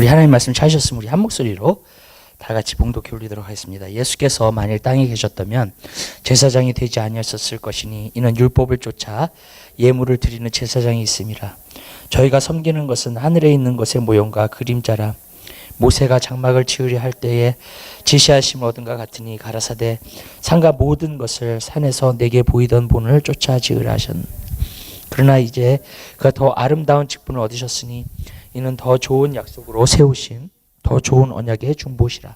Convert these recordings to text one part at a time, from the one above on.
우리 하나님 말씀 찾으셨으면 우리 한 목소리로 다 같이 봉독해 올리도록 하겠습니다. 예수께서 만일 땅에 계셨다면 제사장이 되지 아니하셨을 것이니 이는 율법을 쫓아 예물을 드리는 제사장이 있음이라. 저희가 섬기는 것은 하늘에 있는 것의 모형과 그림자라. 모세가 장막을 지으려 할 때에 지시하심을 얻은 것 같으니 가라사대 산과 모든 것을 산에서 내게 보이던 본을 쫓아 지으라 하셨. 그러나 이제 그가 더 아름다운 직분을 얻으셨으니 이는 더 좋은 약속으로 세우신 더 좋은 언약의 중보시라.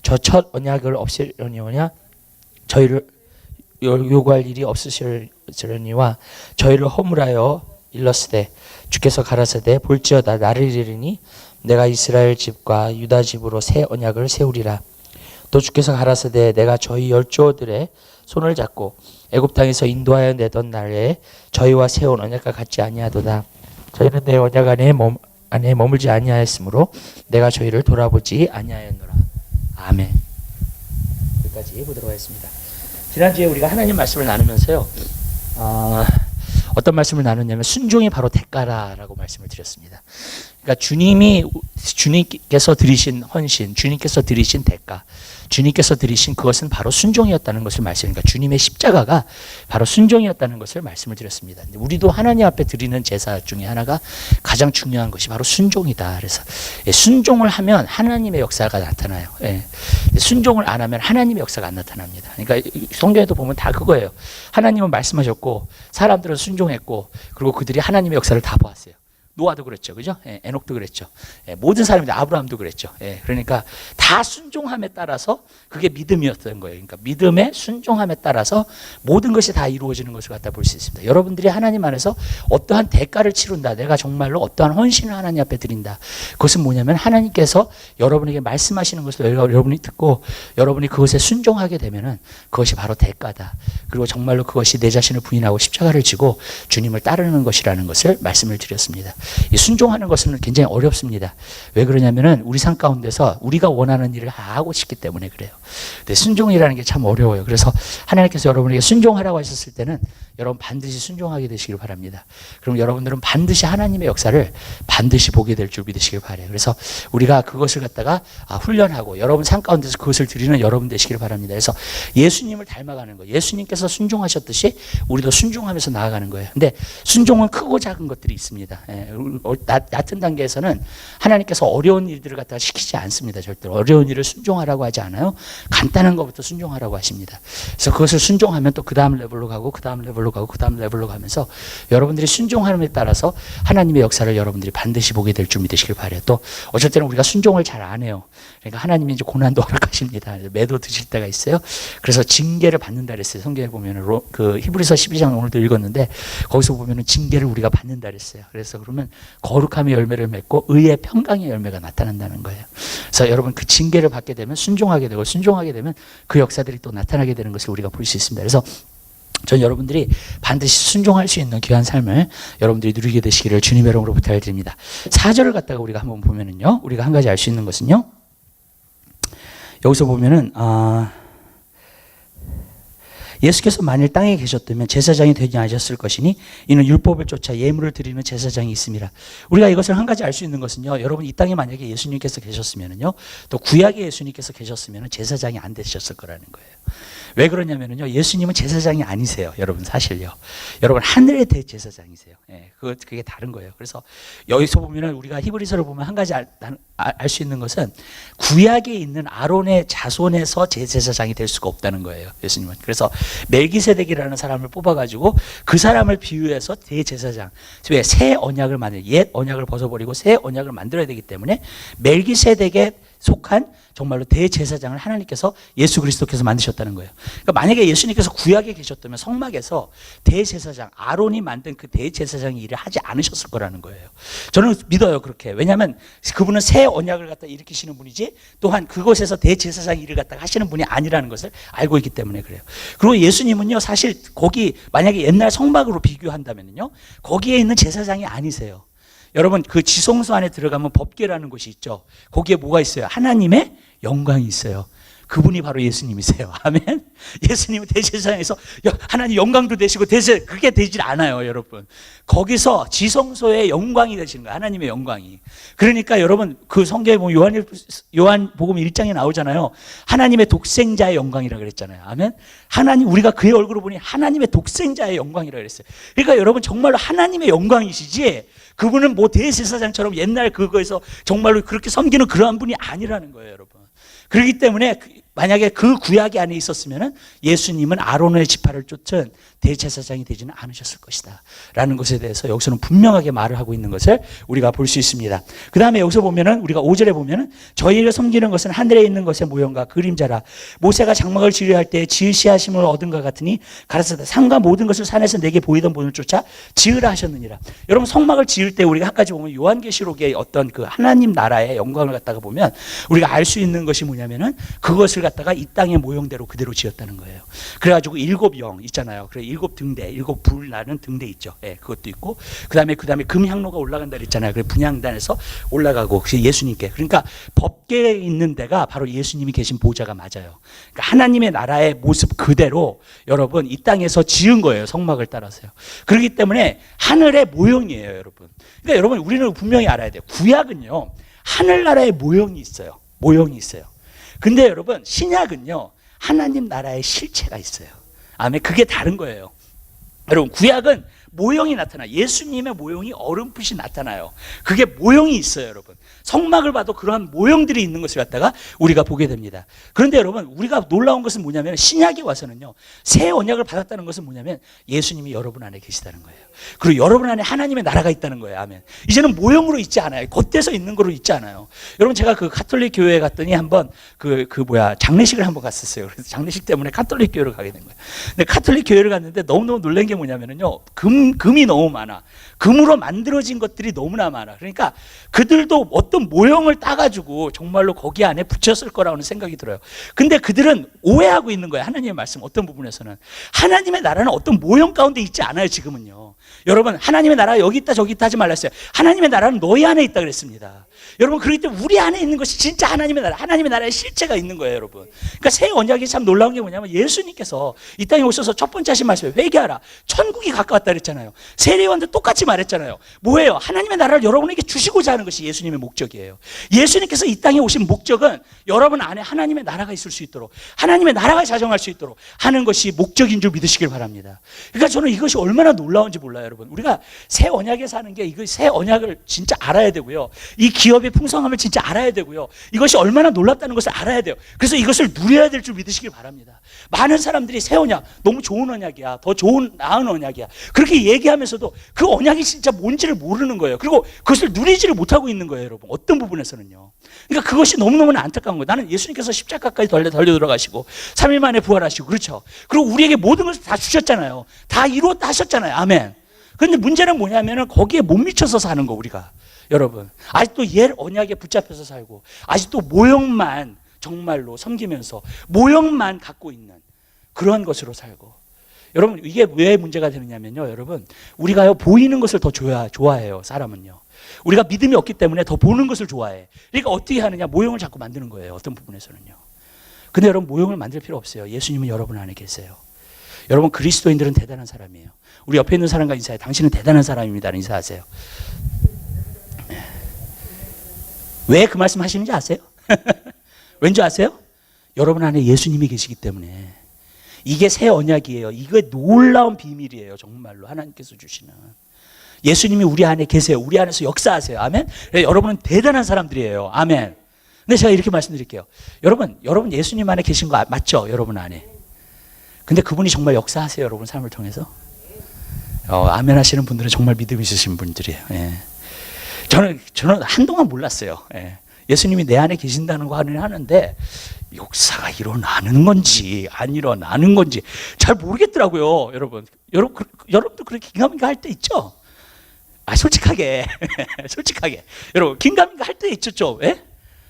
저 첫 언약을 없애려니와 저희를 요구할 일이 없으시려니와 저희를 허물하여 일렀으되 주께서 가라사대 볼지어다 나를 이르니 내가 이스라엘 집과 유다 집으로 새 언약을 세우리라. 또 주께서 가라사대 내가 저희 열조들의 손을 잡고 애굽 땅에서 인도하여 내던 날에 저희와 세운 언약과 같지 아니하도다. 저희는 내 언약 안에 머물지 아니하였으므로 내가 저희를 돌아보지 아니하였노라. 아멘. 여기까지 보도록 하겠습니다. 지난주에 우리가 하나님 말씀을 나누면서요, 어떤 말씀을 나눴냐면 순종이 바로 대가라라고 말씀을 드렸습니다. 그러니까 주님께서 드리신 헌신, 주님께서 드리신 대가, 주님께서 드리신 그것은 바로 순종이었다는 것을 말씀하니까 주님의 십자가가 바로 순종이었다는 것을 말씀을 드렸습니다. 근데 우리도 하나님 앞에 드리는 제사 중에 하나가 가장 중요한 것이 바로 순종이다. 그래서 순종을 하면 하나님의 역사가 나타나요. 순종을 안 하면 하나님의 역사가 안 나타납니다. 그러니까 성경에도 보면 다 그거예요. 하나님은 말씀하셨고 사람들은 순종했고 그리고 그들이 하나님의 역사를 다 보았어요. 노아도 그랬죠, 그죠? 에녹도 그랬죠. 모든 사람들, 아브라함도 그랬죠. 그러니까 다 순종함에 따라서 그게 믿음이었던 거예요. 그러니까 믿음의 순종함에 따라서 모든 것이 다 이루어지는 것을 갖다 볼 수 있습니다. 여러분들이 하나님 안에서 어떠한 대가를 치른다, 내가 정말로 어떠한 헌신을 하나님 앞에 드린다. 그것은 뭐냐면 하나님께서 여러분에게 말씀하시는 것을 여러분이 듣고 여러분이 그것에 순종하게 되면은 그것이 바로 대가다. 그리고 정말로 그것이 내 자신을 부인하고 십자가를 지고 주님을 따르는 것이라는 것을 말씀을 드렸습니다. 이 순종하는 것은 굉장히 어렵습니다. 왜 그러냐면은 우리 삶 가운데서 우리가 원하는 일을 하고 싶기 때문에 그래요. 근데 순종이라는 게 참 어려워요. 그래서 하나님께서 여러분에게 순종하라고 하셨을 때는 여러분 반드시 순종하게 되시길 바랍니다. 그럼 여러분들은 반드시 하나님의 역사를 반드시 보게 될 줄 믿으시길 바라요. 그래서 우리가 그것을 갖다가 훈련하고 여러분 삶 가운데서 그것을 드리는 여러분 되시길 바랍니다. 그래서 예수님을 닮아가는 거예요. 예수님께서 순종하셨듯이 우리도 순종하면서 나아가는 거예요. 근데 순종은 크고 작은 것들이 있습니다. 얕은 단계에서는 하나님께서 어려운 일들을 갖다가 시키지 않습니다. 절대로 어려운 일을 순종하라고 하지 않아요. 간단한 것부터 순종하라고 하십니다. 그래서 그것을 순종하면 또 그 다음 레벨로 가고 그 다음 레벨로 가고 그 다음 레벨로 가면서 여러분들이 순종함에 따라서 하나님의 역사를 여러분들이 반드시 보게 될 줄 믿으시길 바라요. 또 어쩔 때는 우리가 순종을 잘 안 해요. 그러니까 하나님이 이제 고난도 허락하십니다. 매도 드실 때가 있어요. 그래서 징계를 받는다 그랬어요. 성경에 보면은 그 히브리서 12장 오늘도 읽었는데 거기서 보면은 징계를 우리가 받는다 그랬어요. 그래서 그러면 거룩함의 열매를 맺고 의의 평강의 열매가 나타난다는 거예요. 그래서 여러분 그 징계를 받게 되면 순종하게 되고 순종하게 되면 그 역사들이 또 나타나게 되는 것을 우리가 볼 수 있습니다. 그래서 전 여러분들이 반드시 순종할 수 있는 귀한 삶을 여러분들이 누리게 되시기를 주님의 이름으로 부탁드립니다. 4절을 갖다가 우리가 한번 보면은요, 우리가 한 가지 알 수 있는 것은요, 여기서 보면은 예수께서 만일 땅에 계셨다면 제사장이 되지 않으셨을 것이니 이는 율법을 쫓아 예물을 드리는 제사장이 있음이라. 우리가 이것을 한 가지 알 수 있는 것은요, 여러분 이 땅에 만약에 예수님께서 계셨으면은요, 또 구약의 예수님께서 계셨으면은 제사장이 안 되셨을 거라는 거예요. 왜 그러냐면요, 예수님은 제사장이 아니세요. 여러분 사실요. 여러분 하늘의 대제사장이세요. 그게 다른 거예요. 그래서 여기서 보면은 우리가 히브리서를 보면 한 가지 알 수 있는 것은 구약에 있는 아론의 자손에서 제사장이 될 수가 없다는 거예요. 예수님은. 그래서 멜기세덱이라는 사람을 뽑아가지고 그 사람을 비유해서 대제사장. 왜? 새 언약을 옛 언약을 벗어버리고 새 언약을 만들어야 되기 때문에 멜기세덱에 속한 정말로 대제사장을 하나님께서 예수 그리스도께서 만드셨다는 거예요. 그러니까 만약에 예수님께서 구약에 계셨다면 성막에서 대제사장, 아론이 만든 그 대제사장이 일을 하지 않으셨을 거라는 거예요. 저는 믿어요, 그렇게. 왜냐하면 그분은 새 언약을 갖다 일으키시는 분이지 또한 그곳에서 대제사장 일을 갖다가 하시는 분이 아니라는 것을 알고 있기 때문에 그래요. 그리고 예수님은요, 사실 거기 만약에 옛날 성막으로 비교한다면요, 거기에 있는 제사장이 아니세요. 여러분 그 지성소 안에 들어가면 법궤라는 곳이 있죠. 거기에 뭐가 있어요? 하나님의 영광이 있어요. 그분이 바로 예수님이세요. 아멘. 예수님은 대제사장에서 하나님 영광도 되시고 그게 되질 않아요, 여러분. 거기서 지성소의 영광이 되시는 거예요. 하나님의 영광이. 그러니까 여러분 그 성경에 보면 요한복음 1장에 나오잖아요. 하나님의 독생자의 영광이라고 그랬잖아요. 아멘. 하나님, 우리가 그의 얼굴을 보니 하나님의 독생자의 영광이라고 그랬어요. 그러니까 여러분 정말로 하나님의 영광이시지, 그분은 뭐 대제사장처럼 옛날 그거에서 정말로 그렇게 섬기는 그러한 분이 아니라는 거예요, 여러분. 그렇기 때문에 만약에 그 구약이 안에 있었으면 예수님은 아론의 지파를 쫓은 대제사장이 되지는 않으셨을 것이다 라는 것에 대해서 여기서는 분명하게 말을 하고 있는 것을 우리가 볼 수 있습니다. 그 다음에 여기서 보면은 우리가 5절에 보면은 저희를 섬기는 것은 하늘에 있는 것의 모형과 그림자라. 모세가 장막을 지으려 할 때 지으시하심을 얻은 것 같으니 가라사대 산과 모든 것을 산에서 내게 보이던 본을 쫓아 지으라 하셨느니라. 여러분 성막을 지을 때 우리가 아까 보면 요한계시록의 어떤 그 하나님 나라의 영광을 갖다가 보면 우리가 알 수 있는 것이 뭐냐면은 그것을 갖다가 이 땅의 모형대로 그대로 지었다는 거예요. 그래가지고 7영 있잖아요. 그래 7등대, 7불 나는 등대 있죠. 예, 그것도 있고 그다음에 금향로가 올라간다 그랬잖아요. 그래 분향단에서 올라가고 예수님께. 그러니까 법궤에 있는 데가 바로 예수님이 계신 보좌가 맞아요. 그러니까 하나님의 나라의 모습 그대로 여러분 이 땅에서 지은 거예요. 성막을 따라서요. 그렇기 때문에 하늘의 모형이에요, 여러분. 그러니까 여러분 우리는 분명히 알아야 돼요. 구약은요 하늘나라의 모형이 있어요. 모형이 있어요. 근데 여러분 신약은요 하나님 나라의 실체가 있어요. 아멘. 그게 다른 거예요. 여러분 구약은 모형이 나타나, 예수님의 모형이 어렴풋이 나타나요. 그게 모형이 있어요, 여러분. 성막을 봐도 그러한 모형들이 있는 것을 갖다가 우리가 보게 됩니다. 그런데 여러분 우리가 놀라운 것은 뭐냐면 신약에 와서는요 새 언약을 받았다는 것은 뭐냐면 예수님이 여러분 안에 계시다는 거예요. 그리고 여러분 안에 하나님의 나라가 있다는 거예요. 아멘. 이제는 모형으로 있지 않아요. 겉에서 있는 거로 있지 않아요. 여러분 제가 그 가톨릭 교회에 갔더니 한번 장례식을 한번 갔었어요. 그래서 장례식 때문에 가톨릭 교회로 가게 된 거예요. 근데 가톨릭 교회를 갔는데 너무너무 놀란 게 뭐냐면요 금이 너무 많아. 금으로 만들어진 것들이 너무나 많아. 그러니까 그들도 어떤 모형을 따가지고 정말로 거기 안에 붙였을 거라는 생각이 들어요. 근데 그들은 오해하고 있는 거예요. 하나님의 말씀 어떤 부분에서는. 하나님의 나라는 어떤 모형 가운데 있지 않아요, 지금은요. 여러분 하나님의 나라가 여기 있다 저기 있다 하지 말랐어요. 하나님의 나라는 너희 안에 있다 그랬습니다. 여러분 그렇기 때문에 우리 안에 있는 것이 진짜 하나님의 나라, 하나님의 나라의 실체가 있는 거예요, 여러분. 그러니까 새 언약이 참 놀라운 게 뭐냐면 예수님께서 이 땅에 오셔서 첫 번째 하신 말씀에 회개하라. 천국이 가까웠다 그랬잖아요. 세례요한도 똑같이 말했잖아요. 뭐예요? 하나님의 나라를 여러분에게 주시고자 하는 것이 예수님의 목적이에요. 예수님께서 이 땅에 오신 목적은 여러분 안에 하나님의 나라가 있을 수 있도록, 하나님의 나라가 자정할 수 있도록 하는 것이 목적인 줄 믿으시길 바랍니다. 그러니까 저는 이것이 얼마나 놀라운지 몰라요, 여러분. 우리가 새 언약에 사는 게 이거 새 언약을 진짜 알아야 되고요. 이 기업의 풍성함을 진짜 알아야 되고요. 이것이 얼마나 놀랍다는 것을 알아야 돼요. 그래서 이것을 누려야 될 줄 믿으시길 바랍니다. 많은 사람들이 새 언약, 너무 좋은 언약이야, 더 좋은 나은 언약이야, 그렇게 얘기하면서도 그 언약이 진짜 뭔지를 모르는 거예요. 그리고 그것을 누리지를 못하고 있는 거예요, 여러분. 어떤 부분에서는요. 그러니까 그것이 너무너무 안타까운 거예요. 나는 예수님께서 십자가까지 달려 들어가시고 3일 만에 부활하시고, 그렇죠. 그리고 우리에게 모든 것을 다 주셨잖아요. 다 이루었다 하셨잖아요. 아멘. 그런데 문제는 뭐냐면은 거기에 못 미쳐서 사는 거, 우리가. 여러분 아직도 옛 언약에 붙잡혀서 살고, 아직도 모형만 정말로 섬기면서 모형만 갖고 있는 그런 것으로 살고. 여러분 이게 왜 문제가 되느냐면요, 여러분 우리가요 보이는 것을 더 좋아해요. 사람은요 우리가 믿음이 없기 때문에 더 보는 것을 좋아해. 그러니까 어떻게 하느냐, 모형을 자꾸 만드는 거예요, 어떤 부분에서는요. 근데 여러분 모형을 만들 필요 없어요. 예수님은 여러분 안에 계세요. 여러분 그리스도인들은 대단한 사람이에요. 우리 옆에 있는 사람과 인사해. 당신은 대단한 사람입니다. 인사하세요. 왜 그 말씀 하시는지 아세요? 왠지 아세요? 여러분 안에 예수님이 계시기 때문에. 이게 새 언약이에요. 이게 놀라운 비밀이에요. 정말로 하나님께서 주시는. 예수님이 우리 안에 계세요. 우리 안에서 역사하세요. 아멘. 여러분은 대단한 사람들이에요. 아멘. 근데 제가 이렇게 말씀드릴게요. 여러분 예수님 안에 계신 거 맞죠? 여러분 안에. 근데 그분이 정말 역사하세요, 여러분 삶을 통해서. 아멘 하시는 분들은 정말 믿음 있으신 분들이에요. 예. 저는 한동안 몰랐어요. 예. 예수님이 내 안에 계신다는 거 하는데 역사가 일어나는 건지 안 일어나는 건지 잘 모르겠더라고요, 여러분. 여러분도 그렇게 긴가민가 할 때 있죠? 솔직하게 솔직하게 여러분 긴가민가 할 때 있죠, 좀. 예?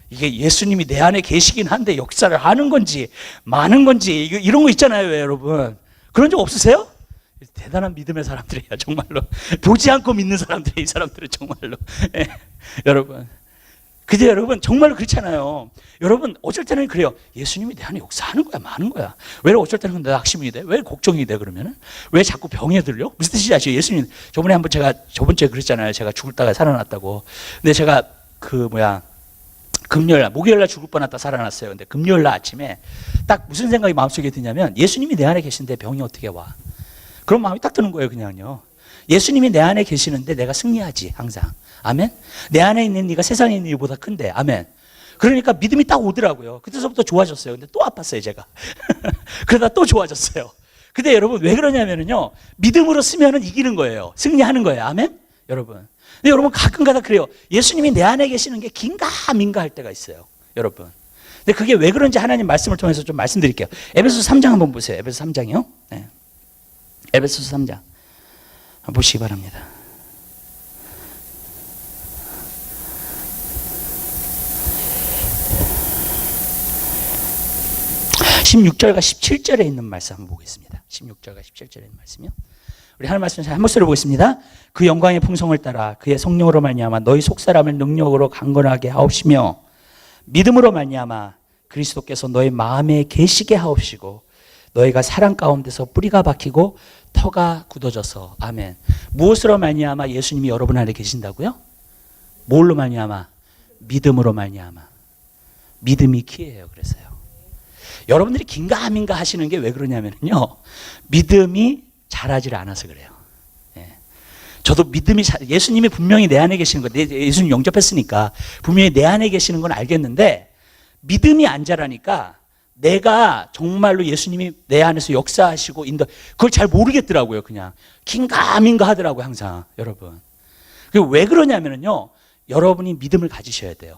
이게 예수님이 내 안에 계시긴 한데 역사를 하는 건지 많은 건지 이런 거 있잖아요, 여러분. 그런 적 없으세요? 대단한 믿음의 사람들이에요, 정말로. 보지 않고 믿는 사람들이에요, 이 사람들은 정말로. 예. 여러분 근데 여러분 정말로 그렇잖아요. 여러분 어쩔 때는 그래요. 예수님이 내 안에 역사하는 거야, 마는 거야. 왜 어쩔 때는 내 낙심이 돼? 왜 걱정이 돼? 그러면은 왜 자꾸 병에 들려? 무슨 뜻인지 아시죠? 예수님 저번에 한번 제가 저번 주에 그랬잖아요. 제가 죽을다가 살아났다고. 근데 제가 금요일날, 목요일날 죽을 뻔하다 살아났어요. 근데 금요일날 아침에 딱 무슨 생각이 마음속에 드냐면 예수님이 내 안에 계신데 병이 어떻게 와? 그런 마음이 딱 드는 거예요, 그냥요. 예수님이 내 안에 계시는데 내가 승리하지, 항상. 아멘? 내 안에 있는 네가 세상에 있는 일보다 큰데, 아멘. 그러니까 믿음이 딱 오더라고요. 그때서부터 좋아졌어요. 근데 또 아팠어요, 제가. 그러다 또 좋아졌어요. 근데 여러분 왜 그러냐면요, 믿음으로 쓰면은 이기는 거예요. 승리하는 거예요. 아멘? 여러분. 근데 여러분 가끔가다 그래요. 예수님이 내 안에 계시는 게 긴가민가 할 때가 있어요, 여러분. 근데 그게 왜 그런지 하나님 말씀을 통해서 좀 말씀드릴게요. 에베소서 3장 한번 보세요. 에베소서 3장이요. 네. 에베소서 3장 보시기 바랍니다. 16절과 17절에 있는 말씀 한번 보겠습니다. 16절과 17절에 있는 말씀이요. 우리 하나님 말씀 한 목소리로 보겠습니다. 그 영광의 풍성을 따라 그의 성령으로 말미암아 너희 속사람을 능력으로 강건하게 하옵시며 믿음으로 말미암아 그리스도께서 너희 마음에 계시게 하옵시고 너희가 사랑 가운데서 뿌리가 박히고 터가 굳어져서. 아멘. 무엇으로 말미암아 예수님이 여러분 안에 계신다고요? 뭘로 말미암아? 믿음으로 말미암아. 믿음이 키예요. 그래서요. 여러분들이 긴가민가 하시는 게 왜 그러냐면요, 믿음이 자라질 않아서 그래요. 예. 저도 믿음이 예수님이 분명히 내 안에 계시는 거, 예수님 영접했으니까 분명히 내 안에 계시는 건 알겠는데 믿음이 안 자라니까 내가 정말로 예수님이 내 안에서 역사하시고 그걸 잘 모르겠더라고요. 그냥 긴가민가 하더라고요, 항상. 여러분. 왜 그러냐면요, 여러분이 믿음을 가지셔야 돼요.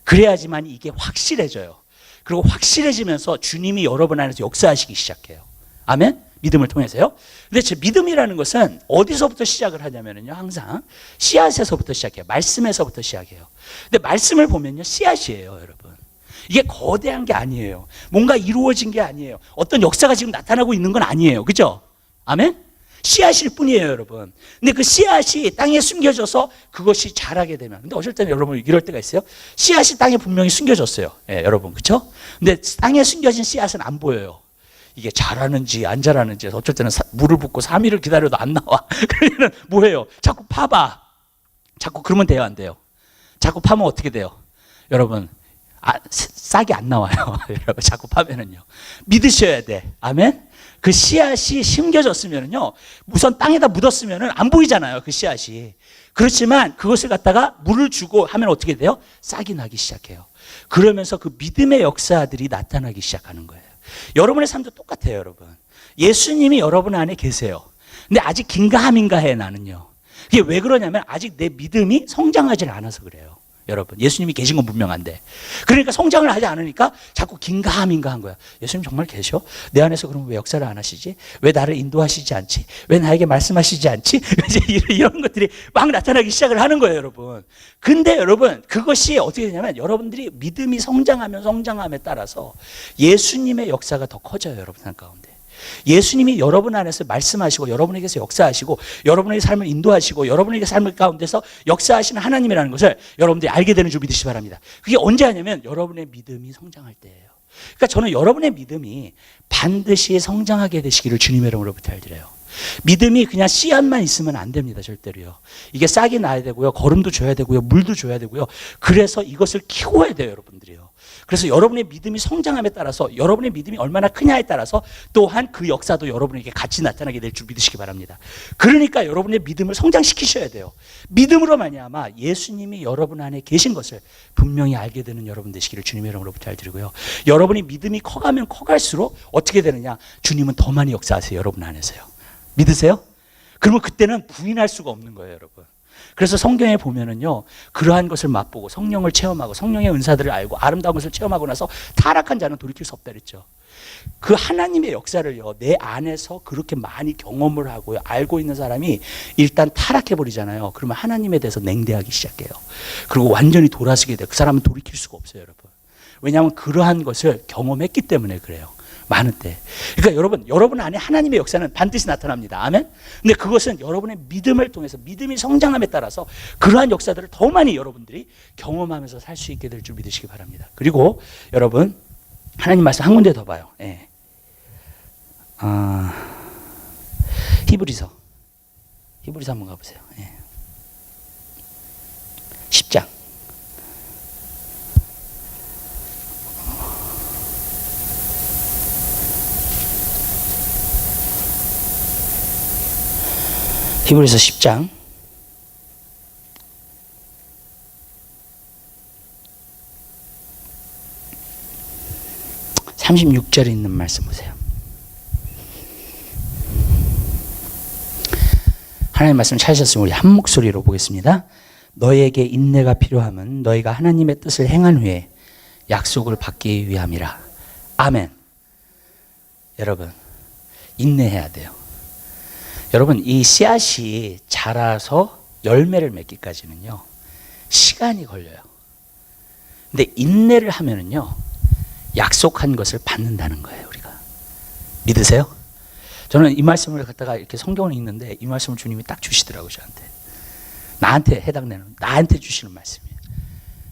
그래야지만 이게 확실해져요. 그리고 확실해지면서 주님이 여러분 안에서 역사하시기 시작해요. 아멘? 믿음을 통해서요. 근데 제 믿음이라는 것은 어디서부터 시작을 하냐면요, 항상 씨앗에서부터 시작해요. 말씀에서부터 시작해요. 근데 말씀을 보면요, 씨앗이에요, 여러분. 이게 거대한 게 아니에요. 뭔가 이루어진 게 아니에요. 어떤 역사가 지금 나타나고 있는 건 아니에요. 그죠? 아멘? 씨앗일 뿐이에요, 여러분. 근데 그 씨앗이 땅에 숨겨져서 그것이 자라게 되면, 근데 어쩔 때는 여러분 이럴 때가 있어요. 씨앗이 땅에 분명히 숨겨졌어요. 예, 여러분. 그쵸? 근데 땅에 숨겨진 씨앗은 안 보여요. 이게 자라는지 안 자라는지. 어쩔 때는 물을 붓고 3일을 기다려도 안 나와. 그러면 뭐예요? 자꾸 파봐. 자꾸 그러면 돼요, 안 돼요? 자꾸 파면 어떻게 돼요? 여러분, 싹이 안 나와요. 여러분, 자꾸 파면은요. 믿으셔야 돼. 아멘? 그 씨앗이 심겨졌으면요, 우선 땅에다 묻었으면은 안 보이잖아요, 그 씨앗이. 그렇지만 그것을 갖다가 물을 주고 하면 어떻게 돼요? 싹이 나기 시작해요. 그러면서 그 믿음의 역사들이 나타나기 시작하는 거예요. 여러분의 삶도 똑같아요, 여러분. 예수님이 여러분 안에 계세요. 근데 아직 긴가민가해, 나는요. 그게 왜 그러냐면 아직 내 믿음이 성장하지 않아서 그래요. 여러분, 예수님이 계신 건 분명한데, 그러니까 성장을 하지 않으니까 자꾸 긴가민가한 거야. 예수님 정말 계셔? 내 안에서 그럼 왜 역사를 안 하시지? 왜 나를 인도하시지 않지? 왜 나에게 말씀하시지 않지? 이제 이런 것들이 막 나타나기 시작을 하는 거예요, 여러분. 근데 여러분, 그것이 어떻게 되냐면 여러분들이 믿음이 성장하면 성장함에 따라서 예수님의 역사가 더 커져요, 여러분 삶 가운데. 예수님이 여러분 안에서 말씀하시고 여러분에게서 역사하시고 여러분의 삶을 인도하시고 여러분에게 삶을 가운데서 역사하시는 하나님이라는 것을 여러분들이 알게 되는 줄 믿으시기 바랍니다. 그게 언제 하냐면 여러분의 믿음이 성장할 때예요. 그러니까 저는 여러분의 믿음이 반드시 성장하게 되시기를 주님의 이름으로 부탁드려요. 믿음이 그냥 씨앗만 있으면 안 됩니다, 절대로요. 이게 싹이 나야 되고요, 거름도 줘야 되고요, 물도 줘야 되고요. 그래서 이것을 키워야 돼요, 여러분들이요. 그래서 여러분의 믿음이 성장함에 따라서 여러분의 믿음이 얼마나 크냐에 따라서 또한 그 역사도 여러분에게 같이 나타나게 될 줄 믿으시기 바랍니다. 그러니까 여러분의 믿음을 성장시키셔야 돼요. 믿음으로 말미암아 예수님이 여러분 안에 계신 것을 분명히 알게 되는 여러분 되시기를 주님의 이름으로 부탁드리고요. 여러분이 믿음이 커가면 커갈수록 어떻게 되느냐? 주님은 더 많이 역사하세요, 여러분 안에서요. 믿으세요? 그러면 그때는 부인할 수가 없는 거예요, 여러분. 그래서 성경에 보면은요, 그러한 것을 맛보고 성령을 체험하고 성령의 은사들을 알고 아름다운 것을 체험하고 나서 타락한 자는 돌이킬 수 없다 그랬죠. 그 하나님의 역사를요, 내 안에서 그렇게 많이 경험을 하고요, 알고 있는 사람이 일단 타락해 버리잖아요. 그러면 하나님에 대해서 냉대하기 시작해요. 그리고 완전히 돌아서게 돼요. 그 사람은 돌이킬 수가 없어요, 여러분. 왜냐하면 그러한 것을 경험했기 때문에 그래요. 많은 때. 그러니까 여러분 안에 하나님의 역사는 반드시 나타납니다. 아멘. 근데 그것은 여러분의 믿음을 통해서 믿음이 성장함에 따라서 그러한 역사들을 더 많이 여러분들이 경험하면서 살 수 있게 될 줄 믿으시기 바랍니다. 그리고 여러분 하나님 말씀 한 군데 더 봐요. 예. 히브리서 한번 가보세요. 예. 10장. 히브리서 10장 36절에 있는 말씀 보세요. 하나님 말씀 찾으셨으면 우리 한 목소리로 보겠습니다. 너에게 인내가 필요함은 너희가 하나님의 뜻을 행한 후에 약속을 받기 위함이라. 아멘. 여러분 인내해야 돼요. 여러분 이 씨앗이 자라서 열매를 맺기까지는요 시간이 걸려요. 근데 인내를 하면은요 약속한 것을 받는다는 거예요. 우리가 믿으세요? 저는 이 말씀을 갖다가 이렇게 성경을 읽는데 이 말씀을 주님이 딱 주시더라고요. 저한테 나한테 해당되는 나한테 주시는 말씀이에요.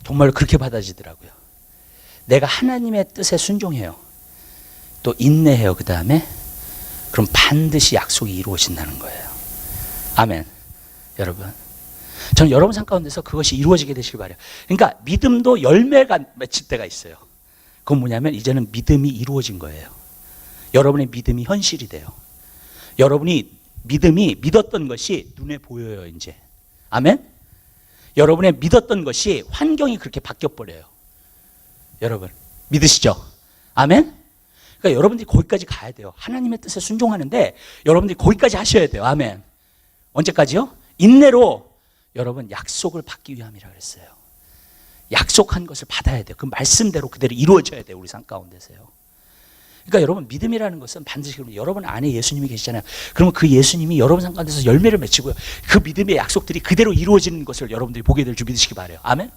정말 그렇게 받아지더라고요. 내가 하나님의 뜻에 순종해요. 또 인내해요. 그 다음에 그럼 반드시 약속이 이루어진다는 거예요. 아멘. 여러분 저는 여러분 삶 가운데서 그것이 이루어지게 되시길 바라요. 그러니까 믿음도 열매가 맺힐 때가 있어요. 그건 뭐냐면 이제는 믿음이 이루어진 거예요. 여러분의 믿음이 현실이 돼요. 여러분이 믿었던 것이 눈에 보여요. 이제 아멘. 여러분의 믿었던 것이 환경이 그렇게 바뀌어버려요. 여러분 믿으시죠? 아멘. 그러니까 여러분들이 거기까지 가야 돼요. 하나님의 뜻에 순종하는데 여러분들이 거기까지 하셔야 돼요. 아멘. 언제까지요? 인내로 여러분 약속을 받기 위함이라 그랬어요. 약속한 것을 받아야 돼요. 그 말씀대로 그대로 이루어져야 돼요. 우리 삶 가운데서요. 그러니까 여러분 믿음이라는 것은 반드시 여러분 안에 예수님이 계시잖아요. 그러면 그 예수님이 여러분 삶 가운데서 열매를 맺히고요. 그 믿음의 약속들이 그대로 이루어지는 것을 여러분들이 보게 될 줄 믿으시기 바라요. 아멘.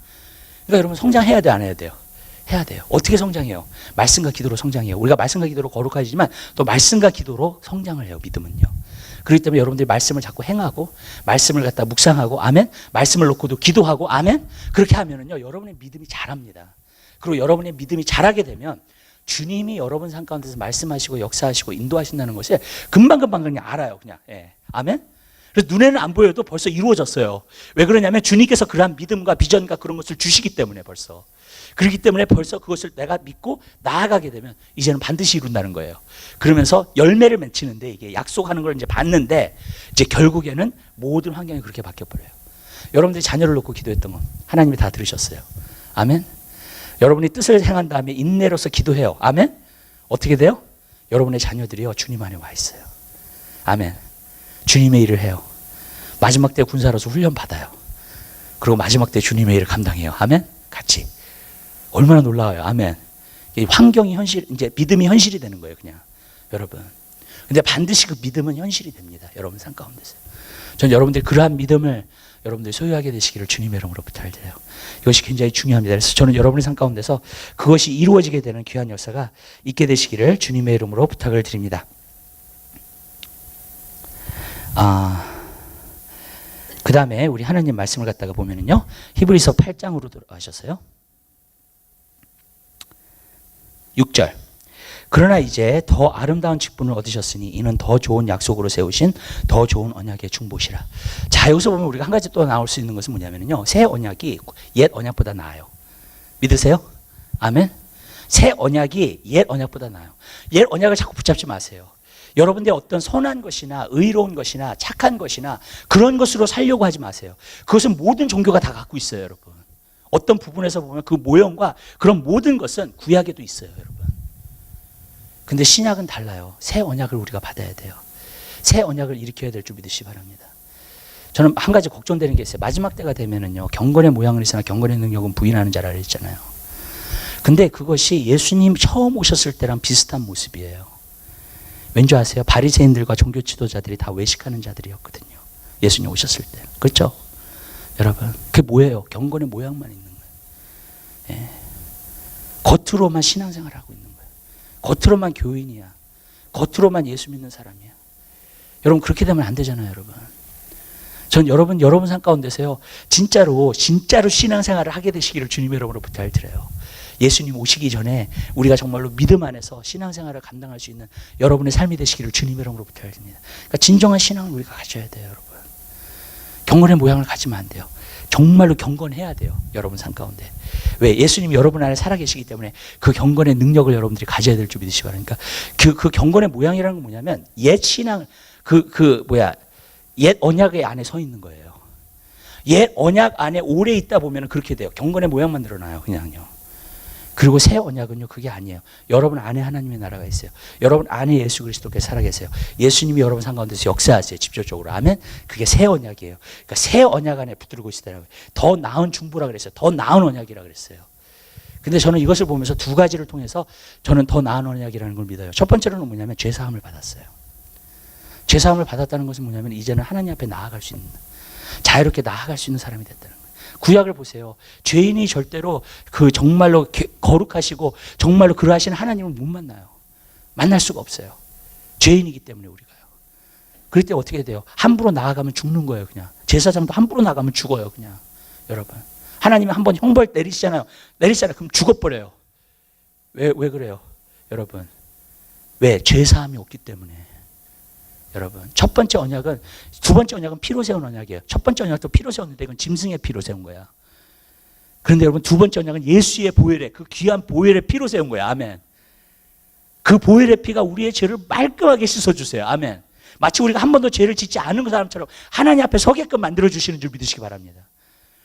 그러니까 여러분 성장해야 돼요? 안 해야 돼요? 해야 돼요. 어떻게 성장해요? 말씀과 기도로 성장해요. 우리가 말씀과 기도로 거룩해지지만 또 말씀과 기도로 성장을 해요. 믿음은요. 그렇기 때문에 여러분들이 말씀을 자꾸 행하고 말씀을 갖다 묵상하고 아멘. 말씀을 놓고도 기도하고 아멘. 그렇게 하면은요 여러분의 믿음이 자랍니다. 그리고 여러분의 믿음이 자라게 되면 주님이 여러분 삶 가운데서 말씀하시고 역사하시고 인도하신다는 것을 금방금방 그냥 알아요. 그냥 예. 아멘. 그래서 눈에는 안 보여도 벌써 이루어졌어요. 왜 그러냐면 주님께서 그러한 믿음과 비전과 그런 것을 주시기 때문에 벌써. 그렇기 때문에 벌써 그것을 내가 믿고 나아가게 되면 이제는 반드시 이룬다는 거예요. 그러면서 열매를 맺히는데 이게 약속하는 걸 이제 받는데 이제 결국에는 모든 환경이 그렇게 바뀌어버려요. 여러분들이 자녀를 놓고 기도했던 건 하나님이 다 들으셨어요. 아멘. 여러분이 뜻을 행한 다음에 인내로서 기도해요. 아멘. 어떻게 돼요? 여러분의 자녀들이요 주님 안에 와 있어요. 아멘. 주님의 일을 해요. 마지막 때 군사로서 훈련 받아요. 그리고 마지막 때 주님의 일을 감당해요. 아멘. 같이. 얼마나 놀라워요. 아멘. 환경이 현실, 이제 믿음이 현실이 되는 거예요. 그냥 여러분. 근데 반드시 그 믿음은 현실이 됩니다. 여러분 삶 가운데서. 전 여러분들 그러한 믿음을 여러분들이 소유하게 되시기를 주님의 이름으로 부탁드려요. 이것이 굉장히 중요합니다. 그래서 저는 여러분의 삶 가운데서 그것이 이루어지게 되는 귀한 역사가 있게 되시기를 주님의 이름으로 부탁을 드립니다. 그 다음에 우리 하나님 말씀을 갖다가 보면은요 히브리서 8장으로 돌아가셨어요. 6절. 그러나 이제 더 아름다운 직분을 얻으셨으니 이는 더 좋은 약속으로 세우신 더 좋은 언약의 중보시라. 자, 여기서 보면 우리가 한 가지 또 나올 수 있는 것은 뭐냐면요 새 언약이 옛 언약보다 나아요. 믿으세요? 아멘. 새 언약이 옛 언약보다 나아요. 옛 언약을 자꾸 붙잡지 마세요. 여러분들의 어떤 선한 것이나 의로운 것이나 착한 것이나 그런 것으로 살려고 하지 마세요. 그것은 모든 종교가 다 갖고 있어요. 여러분 어떤 부분에서 보면 그 모형과 그런 모든 것은 구약에도 있어요. 여러분 근데 신약은 달라요. 새 언약을 우리가 받아야 돼요. 새 언약을 일으켜야 될 줄 믿으시기 바랍니다. 저는 한 가지 걱정되는 게 있어요. 마지막 때가 되면은요 경건의 모양을 있으나 경건의 능력은 부인하는 자라 그랬잖아요. 근데 그것이 예수님 처음 오셨을 때랑 비슷한 모습이에요. 왠지 아세요? 바리새인들과 종교 지도자들이 다 외식하는 자들이었거든요. 예수님 오셨을 때. 그렇죠? 여러분 그게 뭐예요? 경건의 모양만 있는 거예요. 예. 겉으로만 신앙생활을 하고 있는 거예요. 겉으로만 교인이야. 겉으로만 예수 믿는 사람이에요. 여러분 그렇게 되면 안 되잖아요, 여러분. 전 여러분 삶 가운데서요, 진짜로 신앙생활을 하게 되시기를 주님의 이름으로 부탁드려요. 예수님 오시기 전에 우리가 정말로 믿음 안에서 신앙생활을 감당할 수 있는 여러분의 삶이 되시기를 주님의 이름으로 부탁드립니다. 그러니까 진정한 신앙을 우리가 가져야 돼요, 여러분. 경건의 모양을 가지면 안 돼요. 정말로 경건해야 돼요, 여러분 삶 가운데. 왜? 예수님이 여러분 안에 살아계시기 때문에 그 경건의 능력을 여러분들이 가져야 될 줄 믿으시기 바랍니다. 그 경건의 모양이라는 건 뭐냐면 옛 신앙, 옛 언약의 안에 서 있는 거예요. 옛 언약 안에 오래 있다 보면 그렇게 돼요. 경건의 모양만 늘어나요, 그냥요. 그리고 새 언약은요, 그게 아니에요. 여러분 안에 하나님의 나라가 있어요. 여러분 안에 예수 그리스도께서 살아계세요. 예수님이 여러분 삶 가운데서 역사하세요, 직접적으로. 아멘. 그게 새 언약이에요. 그러니까 새 언약 안에 붙들고 있으라고요. 더 나은 중보라 그랬어요. 더 나은 언약이라 그랬어요. 근데 저는 이것을 보면서 두 가지를 통해서 저는 더 나은 언약이라는 걸 믿어요. 첫 번째로는 뭐냐면 죄사함을 받았어요. 죄사함을 받았다는 것은 뭐냐면 이제는 하나님 앞에 나아갈 수 있는, 자유롭게 나아갈 수 있는 사람이 됐다는 거예요. 구약을 보세요. 죄인이 절대로 정말로 거룩하시고 정말로 그러하신 하나님을 못 만나요. 만날 수가 없어요. 죄인이기 때문에 우리가요. 그럴 때 어떻게 돼요? 함부로 나아가면 죽는 거예요, 그냥. 제사장도 함부로 나가면 죽어요, 그냥. 여러분. 하나님이 한번 형벌 내리시잖아요. 그럼 죽어버려요. 왜 그래요? 여러분. 왜? 죄사함이 없기 때문에. 여러분, 두 번째 언약은 피로 세운 언약이에요. 첫 번째 언약도 피로 세웠는데 이건 짐승의 피로 세운 거야. 그런데 여러분, 두 번째 언약은 예수의 보혈의, 그 귀한 보혈의 피로 세운 거야. 아멘. 그 보혈의 피가 우리의 죄를 말끔하게 씻어주세요. 아멘. 마치 우리가 한 번도 죄를 짓지 않은 사람처럼 하나님 앞에 서게끔 만들어주시는 줄 믿으시기 바랍니다.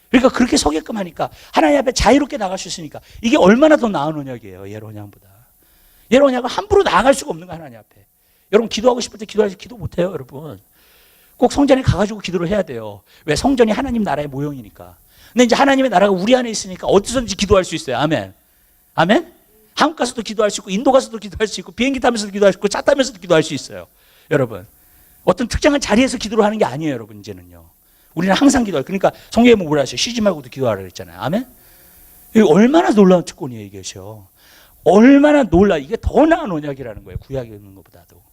그러니까 그렇게 서게끔 하니까 하나님 앞에 자유롭게 나갈 수 있으니까 이게 얼마나 더 나은 언약이에요, 옛 언약보다. 옛 언약은 함부로 나아갈 수가 없는 거야, 하나님 앞에. 여러분 기도하고 싶을 때 기도하지 기도 못해요, 여러분. 꼭 성전에 가가지고 기도를 해야 돼요. 왜? 성전이 하나님 나라의 모형이니까. 근데 이제 하나님의 나라가 우리 안에 있으니까 어디서든지 기도할 수 있어요. 아멘. 아멘. 한국 가서도 기도할 수 있고, 인도 가서도 기도할 수 있고, 비행기 타면서도 기도할 수 있고, 차 타면서도 기도할 수 있어요. 여러분, 어떤 특정한 자리에서 기도를 하는 게 아니에요, 여러분. 이제는요, 우리는 항상 기도해요. 그러니까 성경에 뭐라 하셔요? 쉬지 말고도 기도하라 그랬잖아요. 아멘. 이게 얼마나 놀라운 특권이에요, 이게요. 얼마나 놀라. 이게 더 나은 언약이라는 거예요, 구약에 있는 것보다도.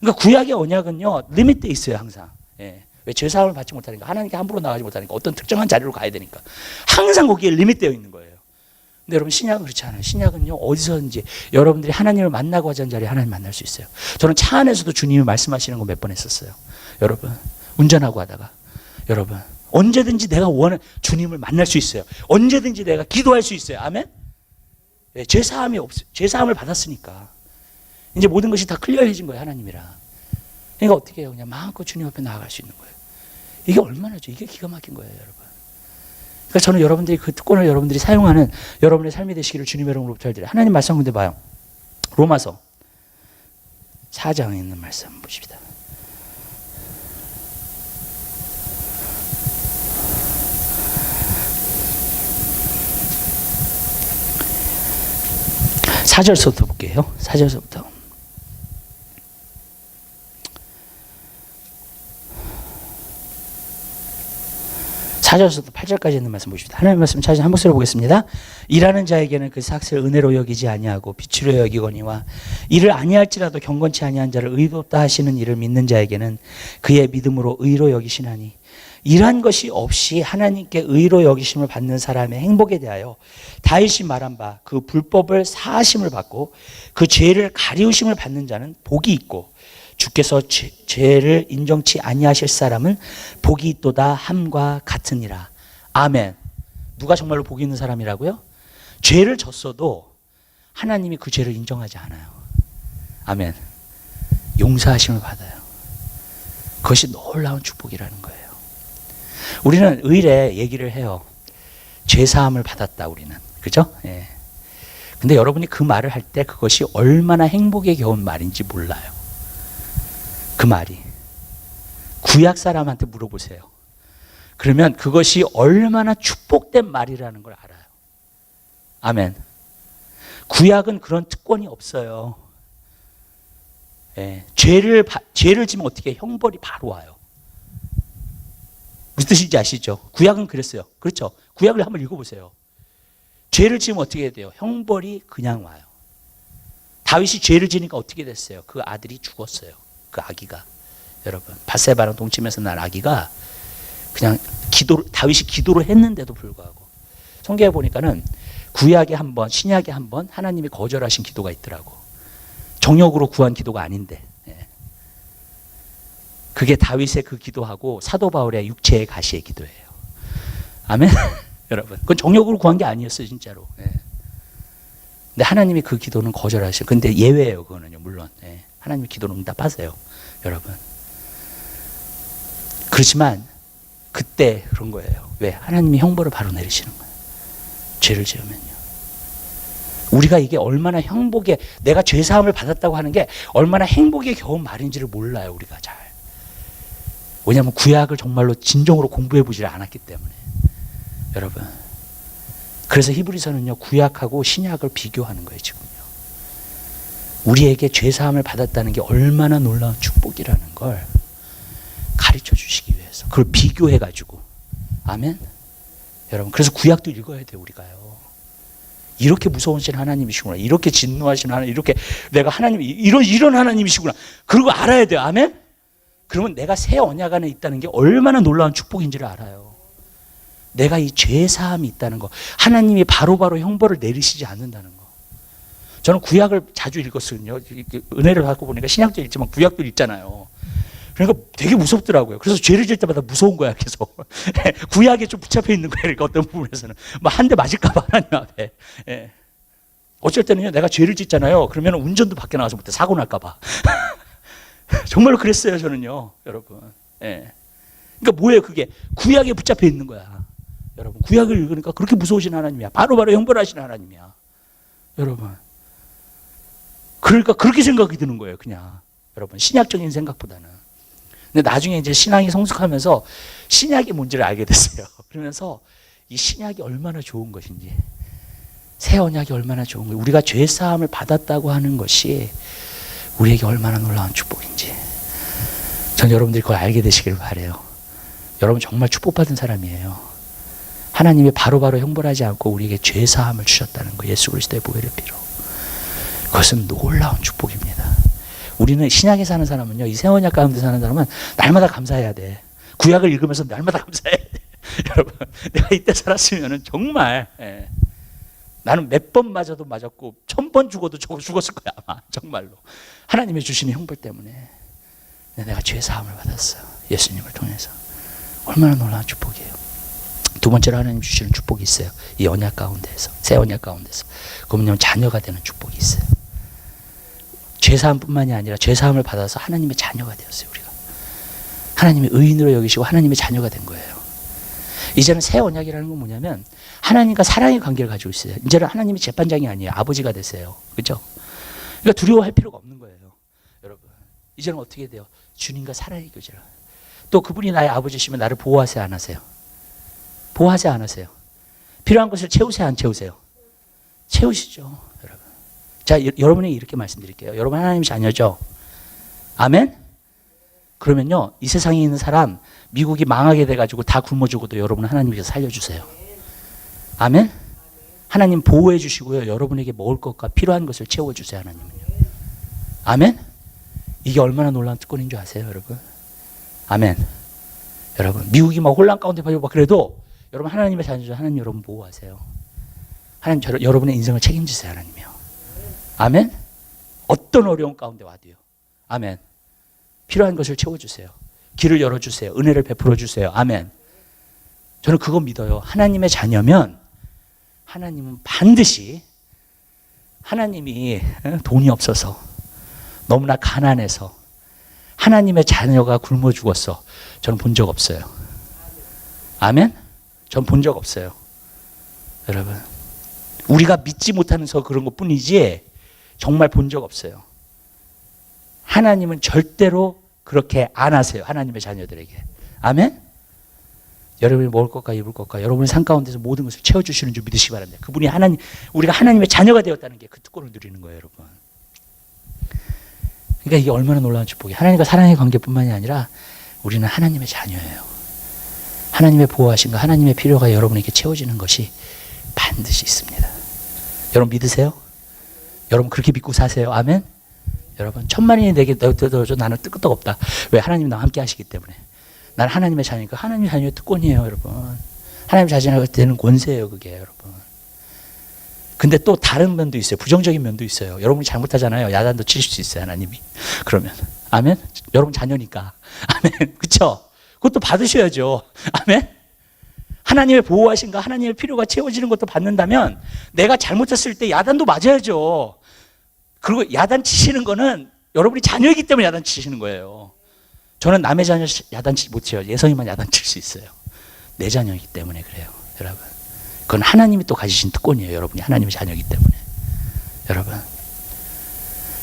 그러니까 구약의 언약은요, 리밋돼 있어요, 항상. 예. 왜? 죄사함을 받지 못하니까, 하나님께 함부로 나가지 못하니까, 어떤 특정한 자리로 가야 되니까 항상 거기에 리밋되어 있는 거예요. 근데 여러분, 신약은 그렇지 않아요. 신약은요, 어디서든지 여러분들이 하나님을 만나고 하자는 자리에 하나님 만날 수 있어요. 저는 차 안에서도 주님이 말씀하시는 거 몇 번 했었어요. 여러분, 운전하고 하다가, 여러분, 언제든지 내가 원하는 주님을 만날 수 있어요. 언제든지 내가 기도할 수 있어요. 아멘. 예, 죄사함이 없어요. 죄사함을 받았으니까 이제 모든 것이 다 클리어해진 거예요, 하나님이랑. 그러니까 어떻게 해요? 그냥 마음껏 주님 앞에 나아갈 수 있는 거예요. 이게 얼마나 좋아요. 이게 기가 막힌 거예요, 여러분. 그러니까 저는 여러분들이 그 특권을 여러분들이 사용하는 여러분의 삶이 되시기를 주님의 이름으로 부탁드려요. 하나님 말씀 근데 봐요. 로마서 4장에 있는 말씀 보십시다. (4절서부터) 볼게요. 4절서부터. (4절서부터) (8절까지) 있는 말씀 보십시다. 하나님의 말씀 찾아 한 목소리로 보겠습니다. 일하는 자에게는 그 삭을 은혜로 여기지 아니하고 빛으로 여기거니와 이를 아니할지라도 경건치 아니한 자를 의롭다 하시는 이를 믿는 자에게는 그의 믿음으로 의로 여기시나니 일한 것이 없이 하나님께 의로 여기심을 받는 사람의 행복에 대하여 다윗이 말한 바 그 불법을 사하심을 받고 그 죄를 가리우심을 받는 자는 복이 있고 주께서 죄를 인정치 아니하실 사람은 복이 있도다 함과 같으니라. 아멘. 누가 정말로 복이 있는 사람이라고요? 죄를 졌어도 하나님이 그 죄를 인정하지 않아요. 아멘. 용서하심을 받아요. 그것이 놀라운 축복이라는 거예요. 우리는 의례 얘기를 해요. 죄사함을 받았다, 우리는. 그죠? 예. 근데 여러분이 그 말을 할 때 그것이 얼마나 행복에 겨운 말인지 몰라요. 그 말이. 구약 사람한테 물어보세요. 그러면 그것이 얼마나 축복된 말이라는 걸 알아요. 아멘. 구약은 그런 특권이 없어요. 예. 죄를 지면 어떻게 해요? 형벌이 바로 와요. 무슨 뜻인지 아시죠? 구약은 그랬어요. 그렇죠? 구약을 한번 읽어보세요. 죄를 지으면 어떻게 해야 돼요? 형벌이 그냥 와요. 다윗이 죄를 지니까 어떻게 됐어요? 그 아들이 죽었어요. 그 아기가. 여러분, 밧세바랑 동침에서 난 아기가 그냥 다윗이 기도를 했는데도 불구하고, 성경에 보니까는 구약에 한 번, 신약에 한 번 하나님이 거절하신 기도가 있더라고. 정욕으로 구한 기도가 아닌데. 그게 다윗의 그 기도하고 사도 바울의 육체의 가시의 기도예요. 아멘. 여러분, 그건 정욕으로 구한 게 아니었어요, 진짜로. 근데 하나님이 그 기도는 거절하셔. 근데 예외예요, 그거는요, 물론. 하나님이 기도는 응답하세요, 여러분. 그렇지만 그때 그런 거예요. 왜? 하나님이 형벌을 바로 내리시는 거예요. 죄를 지으면요. 우리가 이게 얼마나 행복에, 내가 죄사함을 받았다고 하는 게 얼마나 행복에 겨운 말인지를 몰라요, 우리가 잘. 왜냐하면 구약을 정말로 진정으로 공부해 보질 않았기 때문에. 여러분, 그래서 히브리서는요, 구약하고 신약을 비교하는 거예요, 지금요. 우리에게 죄사함을 받았다는 게 얼마나 놀라운 축복이라는 걸 가르쳐 주시기 위해서, 그걸 비교해 가지고. 아멘. 여러분, 그래서 구약도 읽어야 돼요, 우리가요. 이렇게 무서우신 하나님이시구나, 이렇게 진노하신 하나님, 이렇게 내가 하나님이 이런 하나님이시구나, 그리고 알아야 돼요. 아멘. 그러면 내가 새 언약 안에 있다는 게 얼마나 놀라운 축복인지를 알아요. 내가 이 죄사함이 있다는 거, 하나님이 바로바로 형벌을 내리시지 않는다는 거. 저는 구약을 자주 읽었거든요. 은혜를 받고 보니까 신약도 읽지만 구약도 읽잖아요. 그러니까 되게 무섭더라고요. 그래서 죄를 질 때마다 무서운 거야, 계속. 구약에 좀 붙잡혀 있는 거예요, 그러니까 어떤 부분에서는. 막 한 대 맞을까봐, 하나님 앞에. 어쩔 때는요, 내가 죄를 짓잖아요. 그러면 운전도 밖에 나가서 못해, 사고 날까봐. 정말로 그랬어요, 저는요, 여러분. 그러니까 뭐예요, 그게? 구약에 붙잡혀 있는 거야. 여러분, 구약을 읽으니까 그렇게 무서우신 하나님이야. 바로바로 형벌하시는 하나님이야. 여러분. 그러니까 그렇게 생각이 드는 거예요, 그냥. 여러분, 신약적인 생각보다는. 근데 나중에 이제 신앙이 성숙하면서 신약의 문제를 알게 됐어요. 그러면서 이 신약이 얼마나 좋은 것인지, 새 언약이 얼마나 좋은 거예요. 우리가 죄사함을 받았다고 하는 것이 우리에게 얼마나 놀라운 축복인지. 전 여러분들이 그걸 알게 되시길 바라요. 여러분 정말 축복받은 사람이에요. 하나님이 바로바로 형벌하지 않고 우리에게 죄사함을 주셨다는 거, 예수 그리스도의 보혈의 피로. 그것은 놀라운 축복입니다. 우리는 신약에 사는 사람은요, 이 새 언약 가운데 사는 사람은 날마다 감사해야 돼. 구약을 읽으면서 날마다 감사해야 돼. 여러분, 내가 이때 살았으면 정말, 나는 몇 번 맞아도 맞았고 1000번 죽어도 죽었을 거야, 아마. 정말로 하나님의 주시는 형벌 때문에. 내가 죄사함을 받았어, 예수님을 통해서. 얼마나 놀라운 축복이에요. 두 번째로 하나님 주시는 축복이 있어요. 이 언약 가운데서, 새 언약 가운데서. 그러면 자녀가 되는 축복이 있어요. 죄사함뿐만이 아니라 죄사함을 받아서 하나님의 자녀가 되었어요, 우리가. 하나님의 의인으로 여기시고 하나님의 자녀가 된 거예요. 이제는 새 언약이라는 건 뭐냐면 하나님과 사랑의 관계를 가지고 있어요. 이제는 하나님이 재판장이 아니에요. 아버지가 되세요. 그렇죠? 그러니까 두려워할 필요가 없는 거예요, 여러분. 이제는 어떻게 돼요? 주님과 사랑의 교제를. 또 그분이 나의 아버지시면 나를 보호하세요, 안 하세요? 보호하세요, 안 하세요? 필요한 것을 채우세요, 안 채우세요? 채우시죠, 여러분. 자, 여러분에게 이렇게 말씀드릴게요. 여러분 하나님의 자녀죠? 아멘? 그러면요, 이 세상에 있는 사람, 미국이 망하게 돼가지고 다 굶어 죽어도 여러분 하나님께서 살려주세요. 아멘? 하나님 보호해 주시고요, 여러분에게 먹을 것과 필요한 것을 채워주세요, 하나님은요. 아멘? 이게 얼마나 놀라운 특권인 줄 아세요, 여러분? 아멘. 여러분, 미국이 막 혼란 가운데 막 그래도 여러분 하나님의 자녀죠. 하나님 여러분 보호하세요. 하나님 여러분의 인생을 책임지세요, 하나님이요. 아멘? 어떤 어려운 가운데 와도요. 아멘. 필요한 것을 채워주세요. 길을 열어주세요. 은혜를 베풀어 주세요. 아멘. 저는 그거 믿어요. 하나님의 자녀면 하나님은 반드시, 하나님이 돈이 없어서 너무나 가난해서 하나님의 자녀가 굶어 죽었어, 저는 본 적 없어요. 아멘? 전 본 적 없어요. 여러분, 우리가 믿지 못하면서 그런 것 뿐이지 정말 본 적 없어요. 하나님은 절대로 그렇게 안 하세요, 하나님의 자녀들에게. 아멘? 여러분이 먹을 것과 입을 것과 여러분의 삶 가운데서 모든 것을 채워주시는 줄 믿으시기 바랍니다. 그분이 하나님, 우리가 하나님의 자녀가 되었다는 게 그 특권을 누리는 거예요, 여러분. 그러니까 이게 얼마나 놀라운 축복이에요. 하나님과 사랑의 관계뿐만이 아니라 우리는 하나님의 자녀예요. 하나님의 보호하심과 하나님의 필요가 여러분에게 채워지는 것이 반드시 있습니다. 여러분 믿으세요? 여러분 그렇게 믿고 사세요. 아멘. 여러분 천만인이 내게 넣어줘 나는 끄떡 없다. 왜? 하나님이 나와 함께 하시기 때문에. 나는 하나님의 자녀니까. 하나님의 자녀의 특권이에요, 여러분. 하나님의 자녀가 되는 권세예요, 그게, 여러분. 근데 또 다른 면도 있어요. 부정적인 면도 있어요. 여러분이 잘못하잖아요. 야단도 치실 수 있어요, 하나님이. 그러면 아멘. 여러분 자녀니까. 아멘. 그렇죠? 그것도 받으셔야죠. 아멘. 하나님의 보호하신가, 하나님의 필요가 채워지는 것도 받는다면 내가 잘못했을 때 야단도 맞아야죠. 그리고 야단 치시는 거는 여러분이 자녀이기 때문에 야단 치시는 거예요. 저는 남의 자녀 야단 치지 못해요. 예성이만 야단 칠 수 있어요. 내 자녀이기 때문에 그래요, 여러분. 그건 하나님이 또 가지신 특권이에요. 여러분이 하나님의 자녀이기 때문에. 여러분.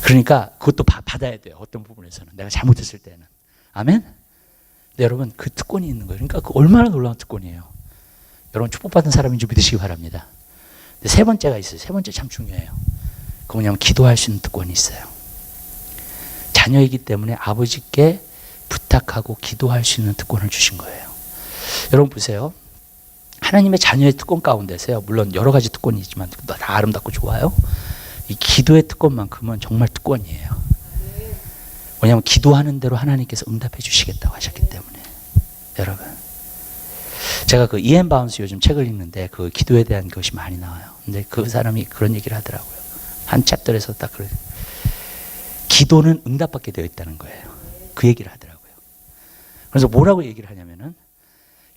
그러니까 그것도 받아야 돼요. 어떤 부분에서는. 내가 잘못했을 때는. 아멘? 근데 여러분 그 특권이 있는 거예요. 그러니까 그 얼마나 놀라운 특권이에요. 여러분 축복받은 사람인 줄 믿으시기 바랍니다. 근데 세 번째가 있어요. 세 번째 참 중요해요. 그 뭐냐면 기도할 수 있는 특권이 있어요. 자녀이기 때문에 아버지께 부탁하고 기도할 수 있는 특권을 주신 거예요. 여러분 보세요. 하나님의 자녀의 특권 가운데서요. 물론 여러 가지 특권이 있지만 다 아름답고 좋아요. 이 기도의 특권만큼은 정말 특권이에요. 왜냐하면 기도하는 대로 하나님께서 응답해 주시겠다고 하셨기 때문에. 여러분. 제가 그 이엔 바운스 요즘 책을 읽는데 그 기도에 대한 것이 많이 나와요. 근데 그 사람이 그런 얘기를 하더라고요. 한 챕터에서 딱 그래. 기도는 응답받게 되어 있다는 거예요. 그 얘기를 하더라고요. 그래서 뭐라고 얘기를 하냐면은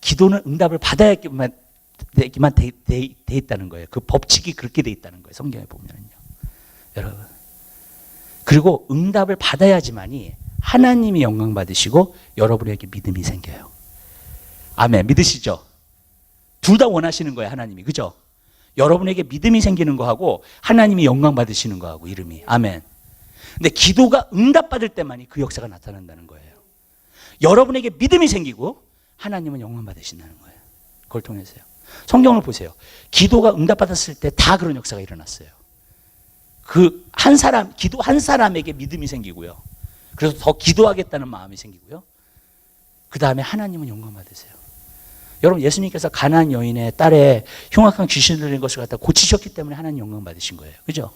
기도는 응답을 받아야만 돼 있다는 거예요. 그 법칙이 그렇게 돼 있다는 거예요. 성경에 보면은요. 여러분. 그리고 응답을 받아야지만이 하나님이 영광 받으시고 여러분에게 믿음이 생겨요. 아멘. 믿으시죠? 둘 다 원하시는 거예요, 하나님이. 그죠? 여러분에게 믿음이 생기는 거하고 하나님이 영광 받으시는 거하고 이름이. 아멘. 근데 기도가 응답받을 때만이 그 역사가 나타난다는 거예요. 여러분에게 믿음이 생기고 하나님은 영광 받으신다는 거예요. 그걸 통해서요. 성경을 보세요. 기도가 응답받았을 때 다 그런 역사가 일어났어요. 그 한 사람, 기도 한 사람에게 믿음이 생기고요. 그래서 더 기도하겠다는 마음이 생기고요. 그 다음에 하나님은 영광 받으세요. 여러분 예수님께서 가나안 여인의 딸의 흉악한 귀신 들린 것을 갖다 고치셨기 때문에 하나님 영광 받으신 거예요. 그죠?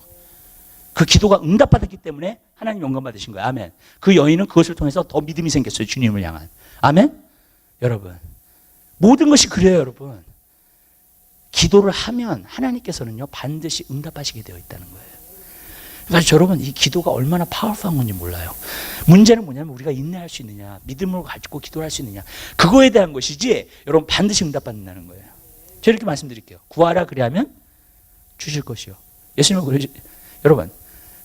그 기도가 응답받았기 때문에 하나님 영광 받으신 거예요. 아멘. 그 여인은 그것을 통해서 더 믿음이 생겼어요. 주님을 향한. 아멘. 여러분 모든 것이 그래요. 여러분 기도를 하면 하나님께서는요 반드시 응답하시게 되어 있다는 거예요. 그래서 여러분 이 기도가 얼마나 파워풀한 건지 몰라요. 문제는 뭐냐면 우리가 인내할 수 있느냐, 믿음을 가지고 기도를 할 수 있느냐, 그거에 대한 것이지 여러분 반드시 응답받는다는 거예요. 제가 이렇게 말씀드릴게요. 구하라 그리하면 주실 것이요. 예수님은 그러지. 여러분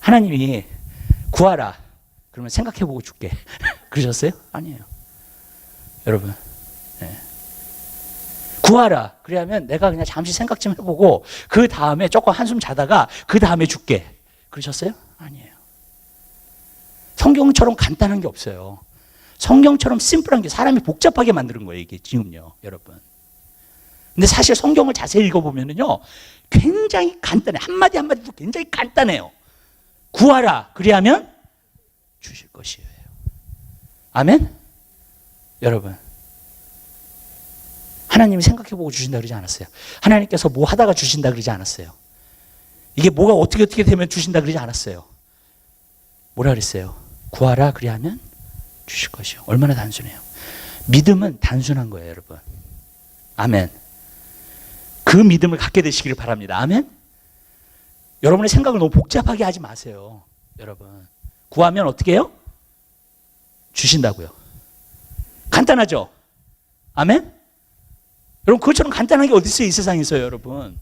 하나님이 구하라 그러면 생각해보고 줄게 그러셨어요? 아니에요. 여러분 네. 구하라 그러면 내가 그냥 잠시 생각 좀 해보고 그 다음에 조금 한숨 자다가 그 다음에 줄게 그러셨어요? 아니에요. 성경처럼 간단한 게 없어요. 성경처럼 심플한 게 사람이 복잡하게 만드는 거예요. 이게 지금요 여러분. 근데 사실 성경을 자세히 읽어보면요 굉장히 간단해. 한마디 한마디도 굉장히 간단해요. 구하라 그리하면 주실 것이에요. 아멘? 여러분 하나님이 생각해보고 주신다 그러지 않았어요. 하나님께서 뭐 하다가 주신다 그러지 않았어요. 이게 뭐가 어떻게 되면 주신다 그러지 않았어요. 뭐라 그랬어요? 구하라 그리하면 주실 것이요. 얼마나 단순해요. 믿음은 단순한 거예요, 여러분. 아멘. 그 믿음을 갖게 되시기를 바랍니다. 아멘. 여러분의 생각을 너무 복잡하게 하지 마세요. 여러분 구하면 어떻게 해요? 주신다고요. 간단하죠? 아멘. 여러분 그것처럼 간단한 게 어디 있어요, 이 세상에서요. 여러분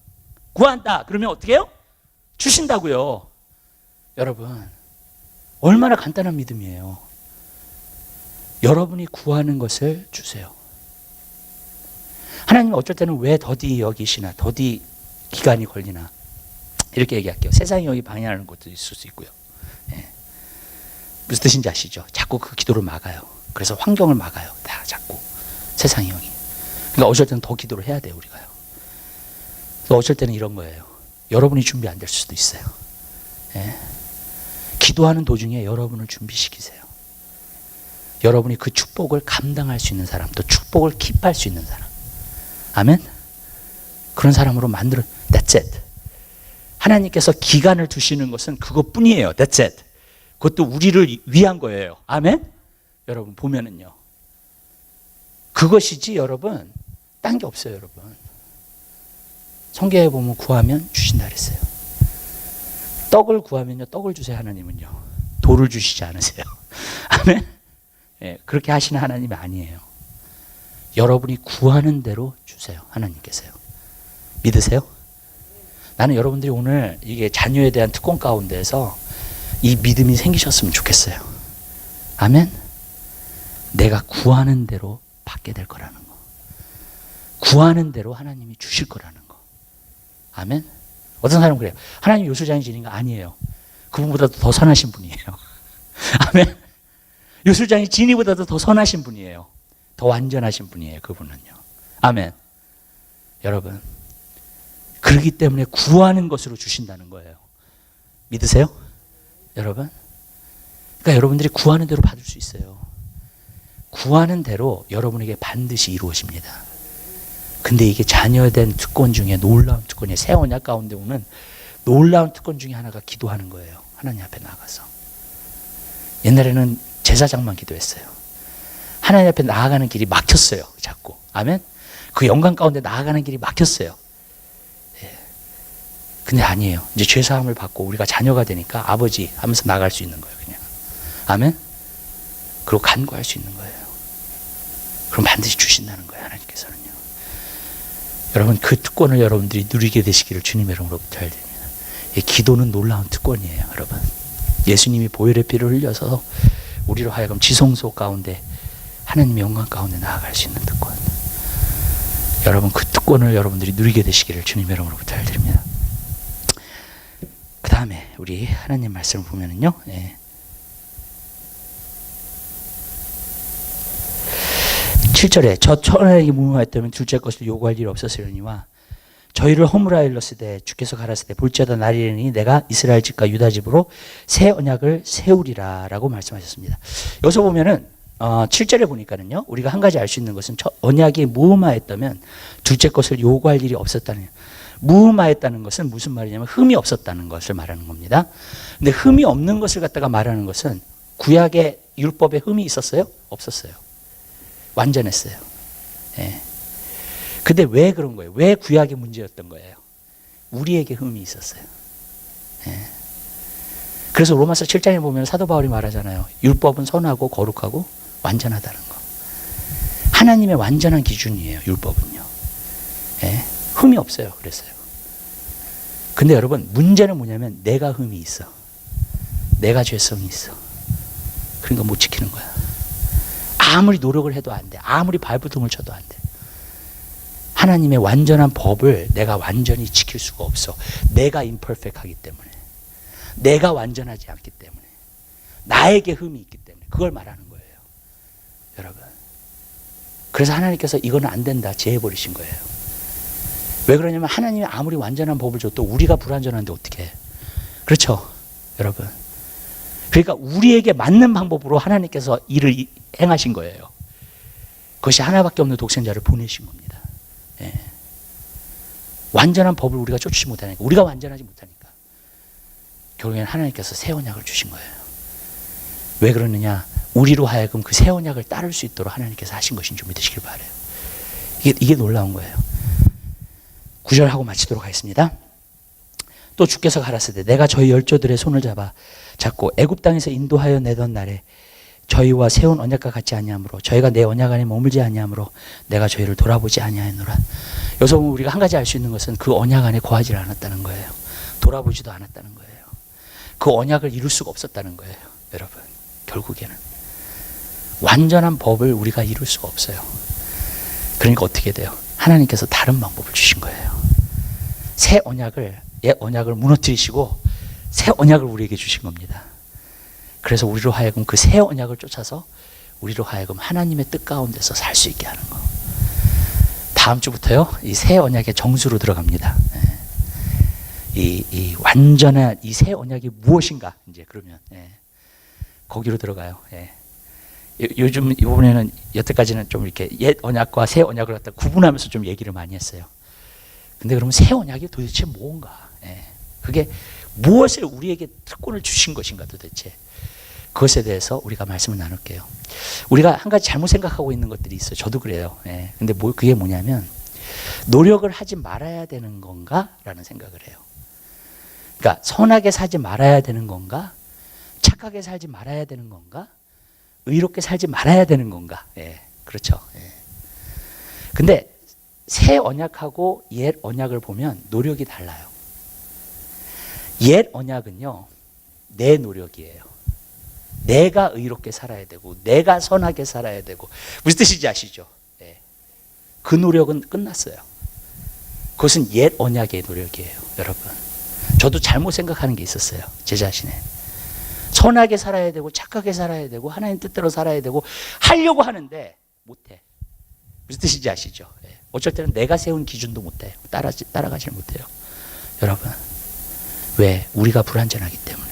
구한다 그러면 어떻게 해요? 주신다고요. 여러분 얼마나 간단한 믿음이에요. 여러분이 구하는 것을 주세요. 하나님은 어쩔 때는 왜 더디 여기시나, 더디 기간이 걸리나 이렇게 얘기할게요. 세상이 여기 방해하는 것도 있을 수 있고요. 예. 무슨 뜻인지 아시죠? 자꾸 그 기도를 막아요. 그래서 환경을 막아요. 다 자꾸 세상이 형이. 그러니까 어쩔 때는 더 기도를 해야 돼요, 우리가요. 또 어쩔 때는 이런 거예요. 여러분이 준비 안 될 수도 있어요. 예. 기도하는 도중에 여러분을 준비시키세요. 여러분이 그 축복을 감당할 수 있는 사람, 또 축복을 킵할 수 있는 사람. 아멘? 그런 사람으로 만들어. That's it. 하나님께서 기간을 두시는 것은 그것뿐이에요. That's it. 그것도 우리를 위한 거예요. 아멘? 여러분 보면은요. 그것이지 여러분 딴 게 없어요. 여러분. 성경에 보면 구하면 주신다 그랬어요. 떡을 구하면요. 떡을 주세요. 하나님은요. 돌을 주시지 않으세요. 아멘? 예, 그렇게 하시는 하나님이 아니에요. 여러분이 구하는 대로 주세요. 하나님께서요. 믿으세요? 나는 여러분들이 오늘 이게 자녀에 대한 특권 가운데에서 이 믿음이 생기셨으면 좋겠어요. 아멘? 내가 구하는 대로 받게 될 거라는 거. 구하는 대로 하나님이 주실 거라는 거. 아멘? 어떤 사람은 그래요. 하나님 요술장이 지닌 거 아니에요. 그분보다도 더 선하신 분이에요. 아멘? 요술장이 지니보다도 더 선하신 분이에요. 더 완전하신 분이에요. 그분은요. 아멘. 여러분, 그렇기 때문에 구하는 것으로 주신다는 거예요. 믿으세요? 여러분? 그러니까 여러분들이 구하는 대로 받을 수 있어요. 구하는 대로 여러분에게 반드시 이루어집니다. 근데 이게 자녀된 특권 중에 놀라운 특권이에요. 새 언약 가운데 오는 놀라운 특권 중에 하나가 기도하는 거예요. 하나님 앞에 나가서. 옛날에는 제사장만 기도했어요. 하나님 앞에 나아가는 길이 막혔어요. 자꾸. 아멘? 그 영광 가운데 나아가는 길이 막혔어요. 예. 근데 아니에요. 이제 죄사함을 받고 우리가 자녀가 되니까 아버지 하면서 나갈 수 있는 거예요. 그냥. 아멘? 그리고 간구할 수 있는 거예요. 그럼 반드시 주신다는 거예요. 하나님께서는요. 여러분 그 특권을 여러분들이 누리게 되시기를 주님의 이름으로 부탁드립니다. 기도는 놀라운 특권이에요. 여러분. 예수님이 보혈의 피를 흘려서 우리로 하여금 지성소 가운데 하나님의 영광 가운데 나아갈 수 있는 특권. 여러분 그 특권을 여러분들이 누리게 되시기를 주님의 이름으로 부탁드립니다. 그 다음에 우리 하나님 말씀을 보면은요. 예. 7절에 저 천하에게 무모하였다면 둘째 것을 요구할 일이 없었으려니와 저희를 허물하여 일렀으되 주께서 가라사대 볼지어다 날이 이르니 내가 이스라엘 집과 유다 집으로 새 언약을 세우리라 라고 말씀하셨습니다. 여기서 보면은 7절에 보니까는요 우리가 한 가지 알 수 있는 것은 언약이 무음하였다면 둘째 것을 요구할 일이 없었다는, 무음하였다는 것은 무슨 말이냐면 흠이 없었다는 것을 말하는 겁니다. 근데 흠이 없는 것을 갖다가 말하는 것은 구약의 율법에 흠이 있었어요? 없었어요. 완전했어요. 예. 근데 왜 그런 거예요? 왜 구약이 문제였던 거예요? 우리에게 흠이 있었어요. 예. 그래서 로마서 7장에 보면 사도 바울이 말하잖아요. 율법은 선하고 거룩하고 완전하다는 거. 하나님의 완전한 기준이에요. 율법은요. 예. 흠이 없어요. 그랬어요. 근데 여러분 문제는 뭐냐면 내가 흠이 있어. 내가 죄성이 있어. 그러니까 못 지키는 거야. 아무리 노력을 해도 안 돼. 아무리 발버둥을 쳐도 안 돼. 하나님의 완전한 법을 내가 완전히 지킬 수가 없어. 내가 imperfect하기 때문에. 내가 완전하지 않기 때문에. 나에게 흠이 있기 때문에. 그걸 말하는 거예요. 여러분. 그래서 하나님께서 이거는 안 된다. 제해버리신 거예요. 왜 그러냐면 하나님이 아무리 완전한 법을 줘도 우리가 불완전한데 어떻게 해. 그렇죠. 여러분. 그러니까 우리에게 맞는 방법으로 하나님께서 일을 행하신 거예요. 그것이 하나밖에 없는 독생자를 보내신 겁니다. 예. 완전한 법을 우리가 쫓지 못하니까, 우리가 완전하지 못하니까 결국에는 하나님께서 새 언약을 주신 거예요. 왜 그러느냐? 우리로 하여금 그 새 언약을 따를 수 있도록 하나님께서 하신 것인 줄 믿으시길 바라요. 이게 놀라운 거예요. 9절 하고 마치도록 하겠습니다. 또 주께서 가라사대 내가 저희 열조들의 손을 잡고 애굽 땅에서 인도하여 내던 날에 저희와 세운 언약과 같지 아니하므로 저희가 내 언약 안에 머물지 아니하므로 내가 저희를 돌아보지 아니하였노라. 여기서 보면 우리가 한 가지 알 수 있는 것은 그 언약 안에 거하지 않았다는 거예요. 돌아보지도 않았다는 거예요. 그 언약을 이룰 수가 없었다는 거예요. 여러분 결국에는 완전한 법을 우리가 이룰 수가 없어요. 그러니까 어떻게 돼요? 하나님께서 다른 방법을 주신 거예요. 새 언약을, 옛 언약을 무너뜨리시고 새 언약을 우리에게 주신 겁니다. 그래서 우리로 하여금 그 새 언약을 쫓아서 우리로 하여금 하나님의 뜻 가운데서 살 수 있게 하는 거. 다음 주부터요, 이 새 언약의 정수로 들어갑니다. 이 완전한 이 새 언약이 무엇인가, 이제 그러면, 거기로 들어가요. 요즘 이번에는 여태까지는 좀 이렇게 옛 언약과 새 언약을 갖다 구분하면서 좀 얘기를 많이 했어요. 근데 그러면 새 언약이 도대체 뭔가? 그게 무엇을 우리에게 특권을 주신 것인가 도대체. 그것에 대해서 우리가 말씀을 나눌게요. 우리가 한 가지 잘못 생각하고 있는 것들이 있어요. 저도 그래요. 예. 근데 그게 뭐냐면 노력을 하지 말아야 되는 건가? 라는 생각을 해요. 그러니까 선하게 살지 말아야 되는 건가? 착하게 살지 말아야 되는 건가? 의롭게 살지 말아야 되는 건가? 예. 그렇죠. 예. 근데 새 언약하고 옛 언약을 보면 노력이 달라요. 옛 언약은요, 내 노력이에요. 내가 의롭게 살아야 되고 내가 선하게 살아야 되고. 무슨 뜻인지 아시죠? 네. 그 노력은 끝났어요. 그것은 옛 언약의 노력이에요. 여러분, 저도 잘못 생각하는 게 있었어요. 제 자신에. 선하게 살아야 되고 착하게 살아야 되고 하나님 뜻대로 살아야 되고 하려고 하는데 못해. 무슨 뜻인지 아시죠? 네. 어쩔 때는 내가 세운 기준도 못해요. 따라가질 못해요. 여러분, 왜? 우리가 불완전하기 때문에.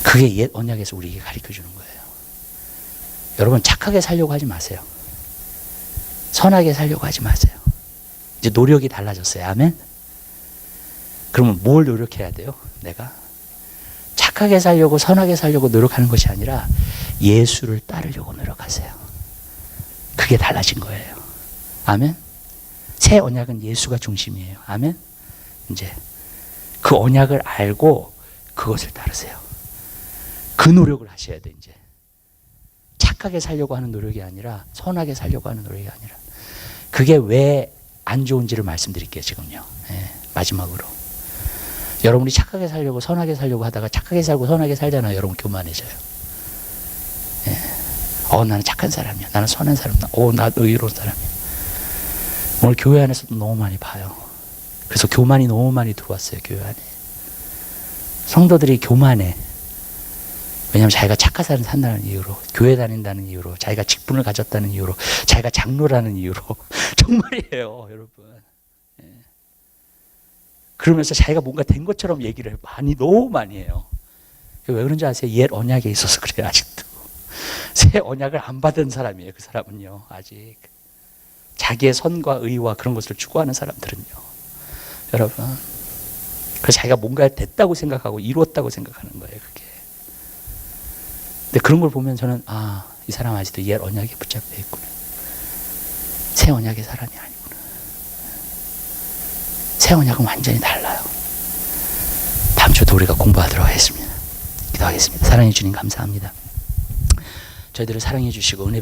그게 옛 언약에서 우리에게 가르쳐주는 거예요. 여러분, 착하게 살려고 하지 마세요. 선하게 살려고 하지 마세요. 이제 노력이 달라졌어요. 아멘? 그러면 뭘 노력해야 돼요? 내가? 착하게 살려고 선하게 살려고 노력하는 것이 아니라 예수를 따르려고 노력하세요. 그게 달라진 거예요. 아멘? 새 언약은 예수가 중심이에요. 아멘? 이제 그 언약을 알고 그것을 따르세요. 그 노력을 하셔야 돼. 이제 착하게 살려고 하는 노력이 아니라 선하게 살려고 하는 노력이 아니라. 그게 왜 안 좋은지를 말씀드릴게요. 지금요. 예, 마지막으로 여러분이 착하게 살려고 선하게 살려고 하다가 착하게 살고 선하게 살잖아요. 여러분 교만해져요. 예. 나는 착한 사람이야. 나는 선한 사람이야. 나 의로운 사람이야. 오늘 교회 안에서도 너무 많이 봐요. 그래서 교만이 너무 많이 들어왔어요. 교회 안에. 성도들이 교만해. 왜냐하면 자기가 착하게 산다는 이유로, 교회 다닌다는 이유로, 자기가 직분을 가졌다는 이유로, 자기가 장로라는 이유로. 정말이에요, 여러분. 예. 그러면서 자기가 뭔가 된 것처럼 얘기를 해요. 너무 많이 해요. 왜 그런지 아세요? 옛 언약에 있어서 그래요, 아직도. 새 언약을 안 받은 사람이에요, 그 사람은요, 아직. 자기의 선과 의와 그런 것을 추구하는 사람들은요. 여러분. 그래서 자기가 뭔가 됐다고 생각하고 이루었다고 생각하는 거예요, 그게. 근데 그런 걸 보면 저는 이 사람 아직도 옛 언약에 붙잡혀 있구나. 새 언약의 사람이 아니구나. 새 언약은 완전히 달라요. 다음 주도 우리가 공부하도록 하겠습니다. 기도하겠습니다. 사랑해 주님 감사합니다. 저희들을 사랑해 주시고 은혜